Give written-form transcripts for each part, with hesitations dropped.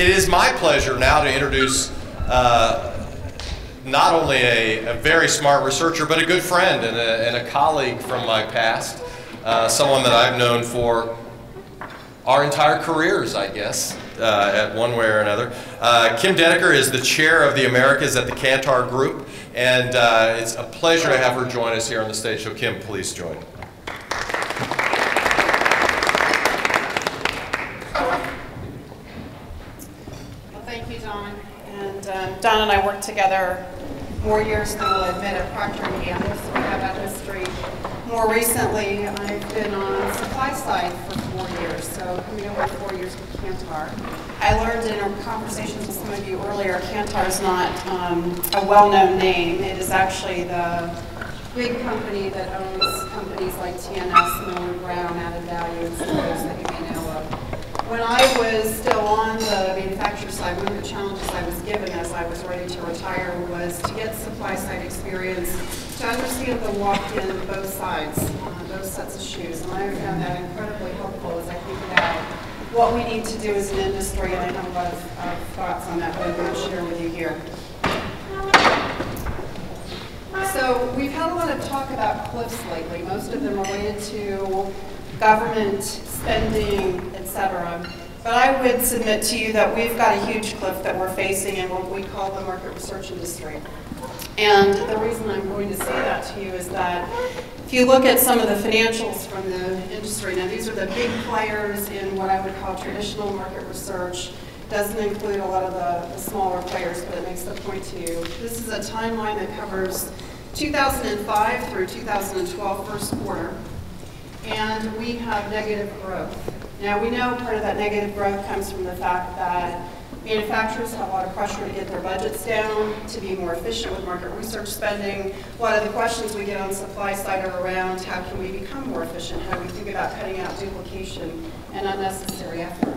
It is my pleasure now to introduce not only a very smart researcher, but a good friend and a colleague from my past, someone that I've known for our entire careers, I guess, at one way or another. Kym Dannaker is the chair of the Americas at the Kantar Group, and it's a pleasure to have her join us here on the stage. So Kym, please join. Well, thank you, Don. And Don and I worked together more years than we'll admit at Procter & Gamble, so we have that history. More recently, I've been on supply side for 4 years, so coming over 4 years with Kantar. I learned in our conversations with some of you earlier, Kantar is not a well-known name. It is actually the big company that owns companies like TNS, Miller Brown, Added Value, and some others that you may know of. When I was still on the manufacturer side, one of the challenges I was given as I was ready to retire was to get supply side experience, to understand the walk-in of both sides, those sets of shoes. And I found that incredibly helpful as I think about what we need to do as an industry, and I have a lot of thoughts on that that I'm going to share with you here. So we've had a lot of talk about cliffs lately, most of them related to government spending, etc. But I would submit to you that we've got a huge cliff that we're facing in what we call the market research industry. And the reason I'm going to say that to you is that if you look at some of the financials from the industry, now these are the big players in what I would call traditional market research. Doesn't include a lot of the smaller players, but it makes the point to you. This is a timeline that covers 2005 through 2012 first quarter. And we have negative growth. Now we know part of that negative growth comes from the fact that manufacturers have a lot of pressure to get their budgets down, to be more efficient with market research spending. A lot of the questions we get on the supply side are around how can we become more efficient, how do we think about cutting out duplication and unnecessary effort.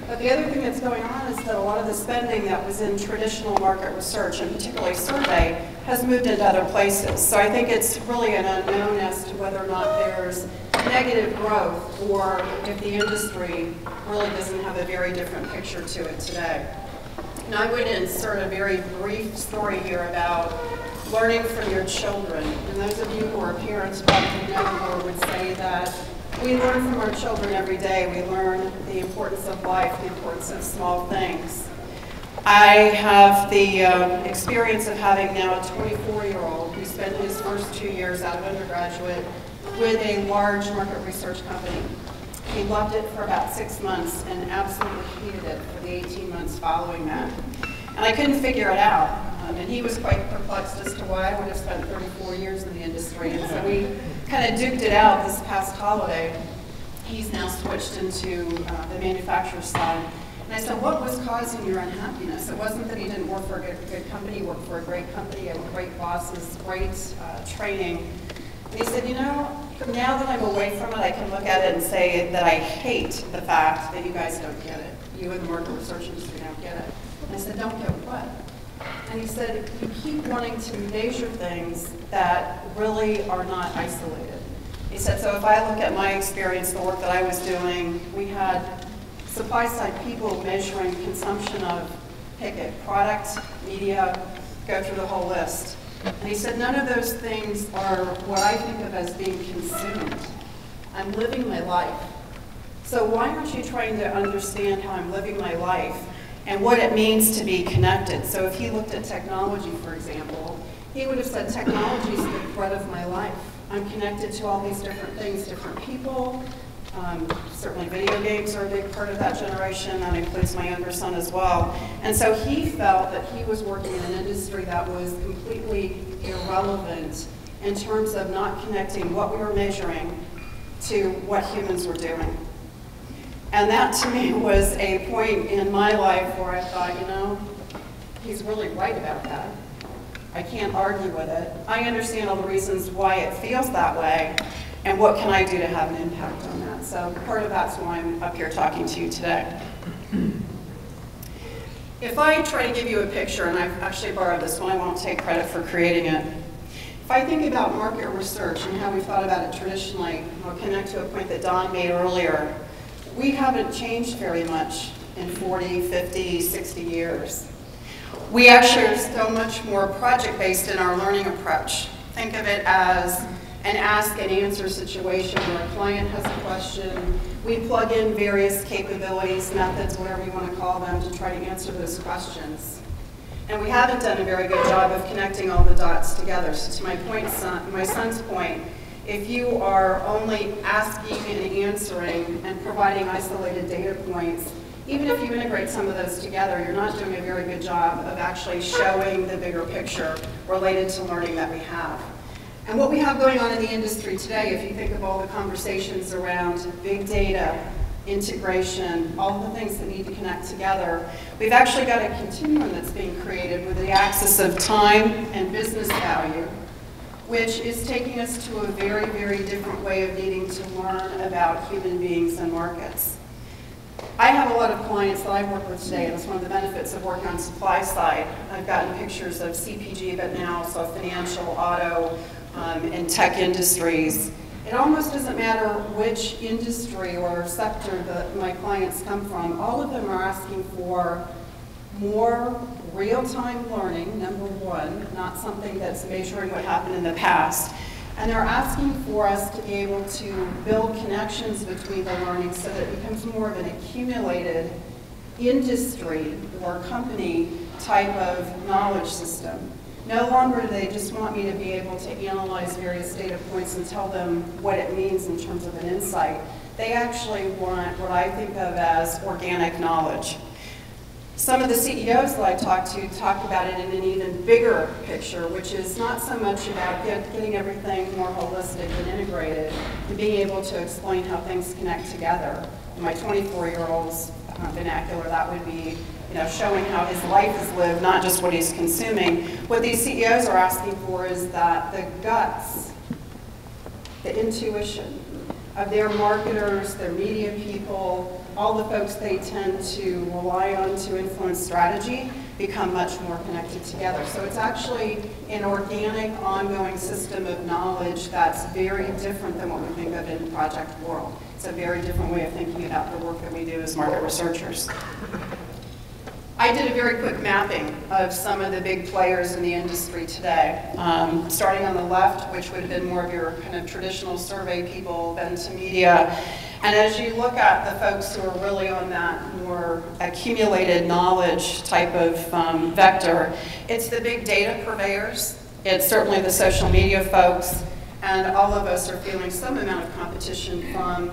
But the other thing that's going on is that a lot of the spending that was in traditional market research, and particularly survey, has moved into other places. So I think it's really an unknown as to whether or not there's negative growth or if the industry really doesn't have a very different picture to it today. Now I'm going to insert a very brief story here about learning from your children. And those of you who are parents probably know or would say that we learn from our children every day. We learn the importance of life, the importance of small things. I have the experience of having now a 24-year-old who spent his first 2 years out of undergraduate with a large market research company. He loved it for about 6 months and absolutely hated it for the 18 months following that. And I couldn't figure it out. And he was quite perplexed as to why I would have spent 34 years in the industry. And so we kind of duked it out this past holiday. He's now switched into the manufacturer side. And I said, what was causing your unhappiness? It wasn't that he didn't work for a good company, he worked for a great company, had great bosses, great training. And he said, you know, now that I'm away from it, I can look at it and say that I hate the fact that you guys don't get it. You in the market research industry don't get it. And I said, don't get what? And he said, you keep wanting to measure things that really are not isolated. He said, so if I look at my experience, the work that I was doing, we had supply side people measuring consumption of, pick it, product, media, go through the whole list. And he said, none of those things are what I think of as being consumed. I'm living my life. So why aren't you trying to understand how I'm living my life and what it means to be connected? So if he looked at technology, for example, he would have said technology is the thread of my life. I'm connected to all these different things, different people. Certainly video games are a big part of that generation. That includes my younger son as well. And so he felt that he was working in an industry that was completely irrelevant in terms of not connecting what we were measuring to what humans were doing. And that to me was a point in my life where I thought, you know, he's really right about that. I can't argue with it. I understand all the reasons why it feels that way, and what can I do to have an impact on that? So part of that's why I'm up here talking to you today. If I try to give you a picture, and I've actually borrowed this one, I won't take credit for creating it. If I think about market research and how we thought about it traditionally, I'll connect to a point that Don made earlier. We haven't changed very much in 40, 50, 60 years. We actually are so much more project-based in our learning approach. Think of it as an ask and answer situation where a client has a question. We plug in various capabilities, methods, whatever you want to call them, to try to answer those questions. And we haven't done a very good job of connecting all the dots together. So to my son's point, if you are only asking and answering and providing isolated data points, even if you integrate some of those together, you're not doing a very good job of actually showing the bigger picture related to learning that we have. And what we have going on in the industry today, if you think of all the conversations around big data, integration, all the things that need to connect together, we've actually got a continuum that's being created with the axis of time and business value, which is taking us to a very, very different way of needing to learn about human beings and markets. I have a lot of clients that I work with today, and it's one of the benefits of working on supply side. I've gotten pictures of CPG, but now also financial, auto, and tech industries. It almost doesn't matter which industry or sector that my clients come from. All of them are asking for more real-time learning, number one, not something that's measuring what happened in the past. And they're asking for us to be able to build connections between the learning so that it becomes more of an accumulated industry or company type of knowledge system. No longer do they just want me to be able to analyze various data points and tell them what it means in terms of an insight. They actually want what I think of as organic knowledge. Some of the CEOs that I talk to talk about it in an even bigger picture, which is not so much about getting everything more holistic and integrated and being able to explain how things connect together. In my 24-year-old's vernacular, that would be showing how his life is lived, not just what he's consuming. What these CEOs are asking for is that the guts, the intuition of their marketers, their media people, all the folks they tend to rely on to influence strategy become much more connected together. So it's actually an organic, ongoing system of knowledge that's very different than what we think of in the project world. It's a very different way of thinking about the work that we do as market researchers. I did a very quick mapping of some of the big players in the industry today. Starting on the left, which would have been more of your kind of traditional survey people, then to media. And as you look at the folks who are really on that more accumulated knowledge type of vector, it's the big data purveyors, it's certainly the social media folks, and all of us are feeling some amount of competition from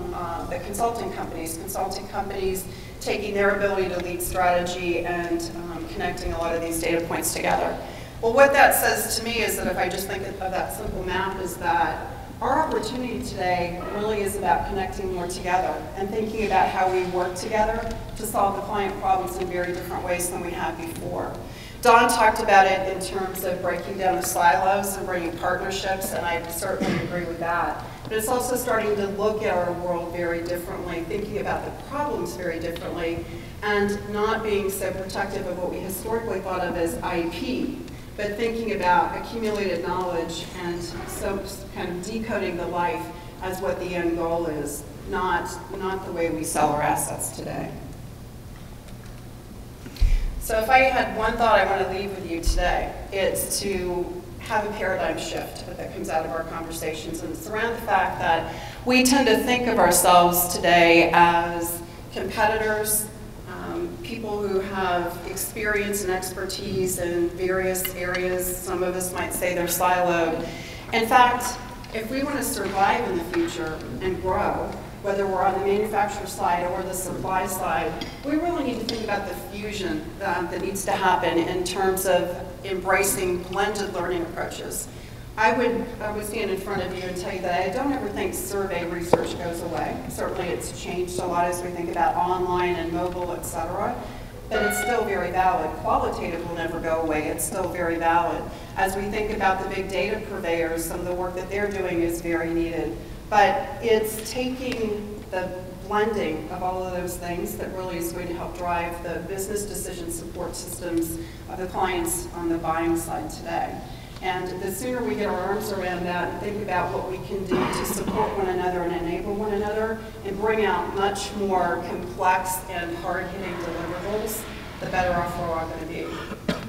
the consulting companies taking their ability to lead strategy and connecting a lot of these data points together. Well, what that says to me is that if I just think of that simple map is that our opportunity today really is about connecting more together and thinking about how we work together to solve the client problems in very different ways than we have before. Don talked about it in terms of breaking down the silos and bringing partnerships, and I certainly agree with that. But it's also starting to look at our world very differently, thinking about the problems very differently, and not being so protective of what we historically thought of as IP, but thinking about accumulated knowledge and so kind of decoding the life as what the end goal is, not the way we sell our assets today. So if I had one thought I want to leave with you today, it's to have a paradigm shift that comes out of our conversations, and it's around the fact that we tend to think of ourselves today as competitors, people who have experience and expertise in various areas. Some of us might say they're siloed. In fact, if we want to survive in the future and grow, whether we're on the manufacturer side or the supply side, we really need to think about the fusion that needs to happen in terms of embracing blended learning approaches. I would stand in front of you and tell you that I don't ever think survey research goes away. Certainly it's changed a lot as we think about online and mobile, et cetera, but it's still very valid. Qualitative will never go away. It's still very valid. As we think about the big data purveyors, some of the work that they're doing is very needed. But it's taking the blending of all of those things that really is going to help drive the business decision support systems of the clients on the buying side today. And the sooner we get our arms around that and think about what we can do to support one another and enable one another and bring out much more complex and hard-hitting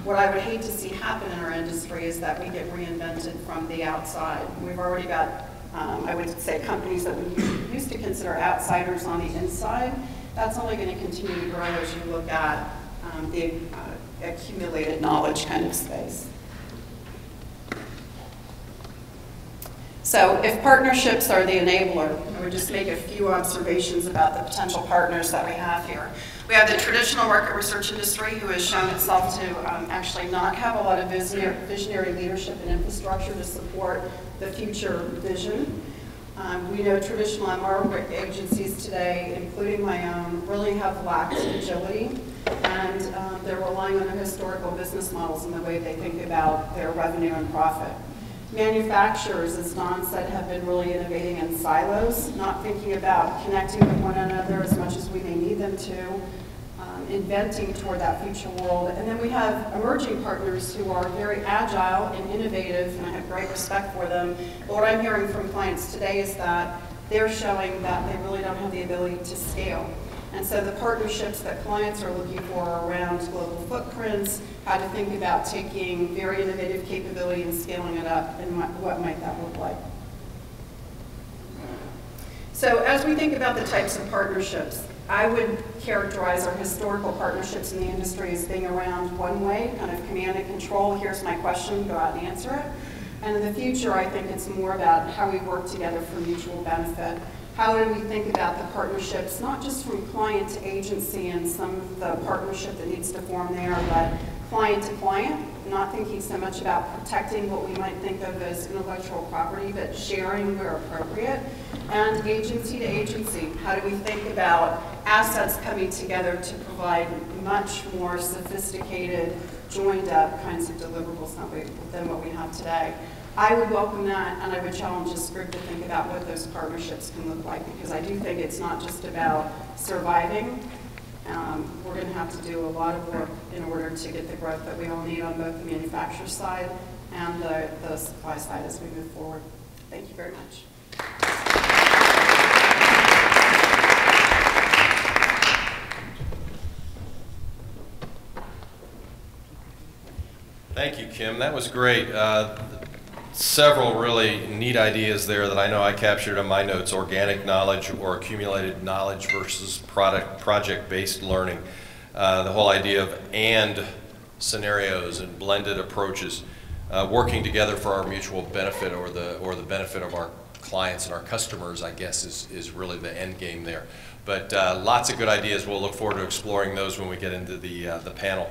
what I would hate to see happen in our industry is that we get reinvented from the outside. We've already got, I would say, companies that we used to consider outsiders on the inside. That's only going to continue to grow as you look at the accumulated knowledge kind of space. So if partnerships are the enabler, I would just make a few observations about the potential partners that we have here. We have the traditional market research industry who has shown itself to actually not have a lot of visionary leadership and infrastructure to support the future vision. We know traditional MR agencies today, including my own, really have lacked agility, and they're relying on their historical business models and the way they think about their revenue and profit. Manufacturers, as Don said, have been really innovating in silos, not thinking about connecting with one another as much as we may need them to, inventing toward that future world. And then we have emerging partners who are very agile and innovative, and I have great respect for them. But what I'm hearing from clients today is that they're showing that they really don't have the ability to scale. And so the partnerships that clients are looking for are around global footprints, how to think about taking very innovative capability and scaling it up, and what might that look like. So as we think about the types of partnerships, I would characterize our historical partnerships in the industry as being around one way, kind of command and control, here's my question, go out and answer it. And in the future, I think it's more about how we work together for mutual benefit. How do we think about the partnerships, not just from client to agency and some of the partnership that needs to form there, but client to client, not thinking so much about protecting what we might think of as intellectual property, but sharing where appropriate. And agency to agency, how do we think about assets coming together to provide much more sophisticated, joined up kinds of deliverables than what we have today. I would welcome that, and I would challenge this group to think about what those partnerships can look like, because I do think it's not just about surviving. We're going to have to do a lot of work in order to get the growth that we all need on both the manufacturer side and the supply side as we move forward. Thank you very much. Thank you, Kym. That was great. Several really neat ideas there that I know I captured in my notes: organic knowledge or accumulated knowledge versus project-based learning. The whole idea of and scenarios and blended approaches, working together for our mutual benefit or the benefit of our clients and our customers, I guess, is really the end game there. But lots of good ideas. We'll look forward to exploring those when we get into the panel.